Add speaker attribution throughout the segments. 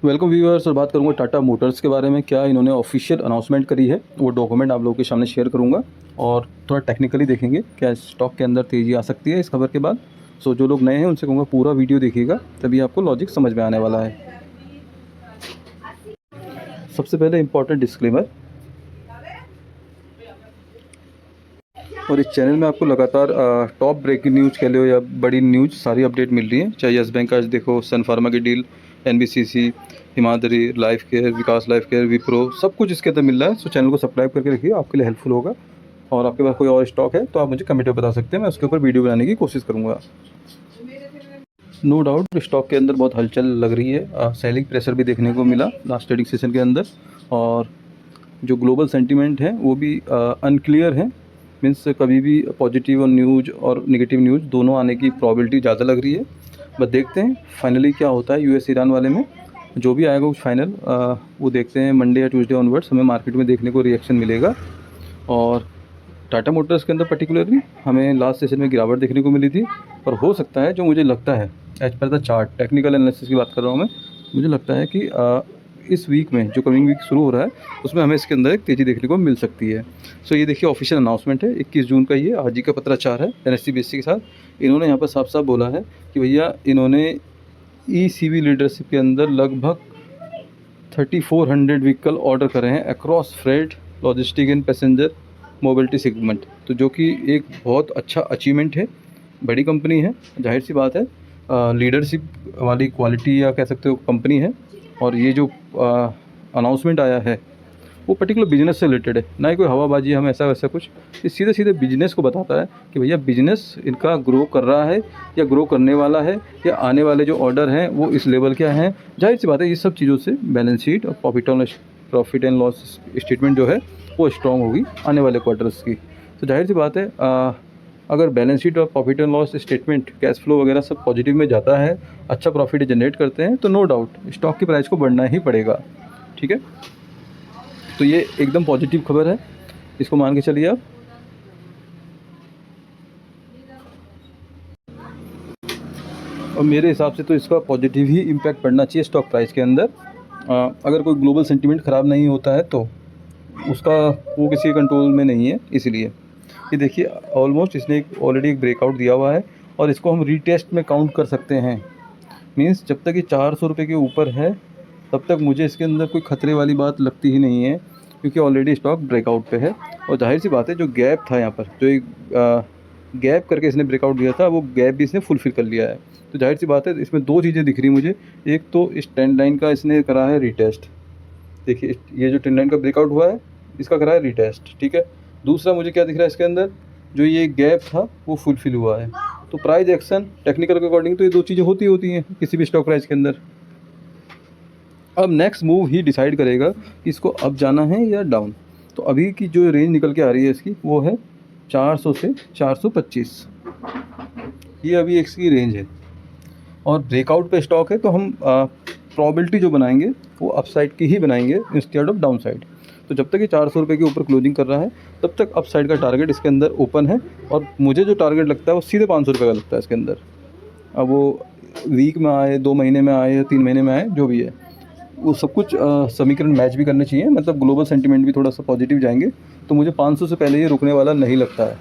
Speaker 1: Welcome viewers. और बात करूंगा टाटा मोटर्स के बारे में। क्या इन्होंने ऑफिशियल अनाउंसमेंट करी है, वो डॉक्यूमेंट आप लोगों के सामने शेयर करूंगा और थोड़ा टेक्निकली देखेंगे क्या स्टॉक के अंदर तेज़ी आ सकती है इस खबर के बाद। सो जो लोग नए हैं उनसे कहूँगा पूरा वीडियो देखिएगा, तभी आपको लॉजिक समझ में आने वाला है। सबसे पहले इंपॉर्टेंट डिस्क्लेमर, और इस चैनल में आपको लगातार टॉप ब्रेकिंग न्यूज़ कह लो या बड़ी न्यूज़ सारी अपडेट मिल रही है। चाहे यस बैंक आज देखो, सन फार्मा की deal, NBCC, Himadri Life Care, Vikas Life Care, Wipro, सब कुछ इसके अंदर मिल रहा है। सो चैनल को सब्सक्राइब करके रखिए, आपके लिए हेल्पफुल होगा। और आपके पास कोई और स्टॉक है तो आप मुझे कमेंट में बता सकते हैं, मैं उसके ऊपर वीडियो बनाने की कोशिश करूँगा। नो डाउट स्टॉक के अंदर बहुत हलचल लग रही है। सेलिंग प्रेशर भी देखने को मिला लास्ट ट्रेडिंग सेशन के अंदर, और जो ग्लोबल सेंटीमेंट है वो भी अनक्लियर है। मीन्स कभी भी पॉजिटिव और न्यूज़ और नेगेटिव न्यूज़ दोनों आने की प्रॉबिलिटी ज़्यादा लग रही है। बस देखते हैं फाइनली क्या होता है यूएस ईरान वाले में। जो भी आएगा कुछ फाइनल वो देखते हैं। मंडे या ट्यूसडे ऑनवर्ड्स हमें मार्केट में देखने को रिएक्शन मिलेगा। और टाटा मोटर्स के अंदर पर्टिकुलरली हमें लास्ट सेशन में गिरावट देखने को मिली थी, पर हो सकता है, जो मुझे लगता है as per the chart, technical analysis की बात कर रहा हूँ मैं, मुझे लगता है कि इस वीक में जो कमिंग वीक शुरू हो रहा है उसमें हमें इसके अंदर एक तेज़ी देखने को मिल सकती है। सो ये देखिए ऑफिशियल अनाउंसमेंट है 21 जून का, ये आज ही का पत्राचार है एनएससी बीएससी के साथ। इन्होंने यहाँ पर साफ साफ बोला है कि भैया इन्होंने ईसीवी लीडरशिप के अंदर लगभग 3400 व्हीकल ऑर्डर करे हैं across freight, logistic and passenger mobility segment. तो जो कि एक बहुत अच्छा अचीवमेंट है, बड़ी कंपनी है, जाहिर सी बात है, लीडरशिप वाली क्वालिटी या कह सकते हो कंपनी है। और ये जो अनाउंसमेंट आया है वो पर्टिकुलर बिजनेस से रिलेटेड है, ना ही कोई हवाबाजी हम ऐसा वैसा कुछ। ये सीधे सीधे बिजनेस को बताता है कि भैया बिजनेस इनका ग्रो कर रहा है या ग्रो करने वाला है, या आने वाले जो ऑर्डर हैं वो इस लेवल क्या हैं। जाहिर सी बात है ये सब चीज़ों से बैलेंस शीट और प्रॉफिट एंड लॉस स्टेटमेंट जो है वो स्ट्रॉन्ग होगी आने वाले क्वार्टर्स की। तो जाहिर सी बात है अगर बैलेंस शीट और profit and loss statement, cash flow वगैरह सब पॉजिटिव में जाता है, अच्छा प्रॉफिट जनरेट करते हैं, तो नो डाउट स्टॉक की प्राइस को बढ़ना ही पड़ेगा। ठीक है, तो ये एकदम पॉजिटिव खबर है, इसको मान के चलिए आप। और मेरे हिसाब से तो इसका पॉजिटिव ही इम्पैक्ट पड़ना चाहिए स्टॉक प्राइस के अंदर। अगर कोई ग्लोबल सेंटीमेंट ख़राब नहीं होता है तो उसका वो किसी कंट्रोल में नहीं है। इसलिए ये देखिए ऑलमोस्ट इसने ऑलरेडी एक ब्रेकआउट दिया हुआ है, और इसको हम रीटेस्ट में काउंट कर सकते हैं। मीन्स जब तक ये 400 रुपये के ऊपर है तब तक मुझे इसके अंदर कोई खतरे वाली बात लगती ही नहीं है, क्योंकि ऑलरेडी स्टॉक ब्रेकआउट पे है। और जाहिर सी बात है जो गैप था यहाँ पर, जो एक गैप करके इसने ब्रेकआउट दिया था, वो गैप भी इसने फुलफिल कर लिया है। तो जाहिर सी बात है इसमें दो चीज़ें दिख रही मुझे। एक तो इस ट्रेंड लाइन का इसने करा है रीटेस्ट, देखिए ये जो ट्रेंड लाइन का ब्रेकआउट हुआ है इसका करा है रीटेस्ट। ठीक है, दूसरा मुझे क्या दिख रहा है इसके अंदर, जो ये गैप था वो फुलफिल हुआ है। तो प्राइस एक्शन टेक्निकल के अकॉर्डिंग तो ये दो चीज़ें होती हैं किसी भी स्टॉक प्राइस के अंदर। अब नेक्स्ट मूव ही डिसाइड करेगा कि इसको अप जाना है या डाउन। तो अभी की जो रेंज निकल के आ रही है इसकी वो है 400 से 425, ये अभी इसकी रेंज है। और ब्रेकआउट पे स्टॉक है तो हम प्रॉबिलिटी जो बनाएंगे वो अपसाइड की ही बनाएंगे इंस्टेड ऑफ डाउन साइड। तो जब तक ये 400 रुपये के ऊपर क्लोजिंग कर रहा है तब तक अपसाइड का टारगेट इसके अंदर ओपन है। और मुझे जो टारगेट लगता है वो सीधे 500 रुपये का लगता है इसके अंदर। अब वो वीक में आए, 2 महीने में आए या 3 महीने में आए, जो भी है वो सब कुछ समीकरण मैच भी करने चाहिए। मतलब ग्लोबल सेंटीमेंट भी थोड़ा सा पॉजिटिव जाएंगे, तो मुझे 500 से पहले ये रुकने वाला नहीं लगता है।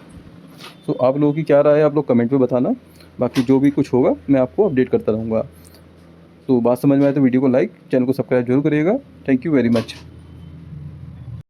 Speaker 1: तो आप लोगों की क्या राय है, आप लोग कमेंट में बताना। बाकी जो भी कुछ होगा मैं आपको अपडेट करता रहूँगा। तो बात समझ में आए तो वीडियो को लाइक, चैनल को सब्सक्राइब जरूर करिएगा। Thank you very much.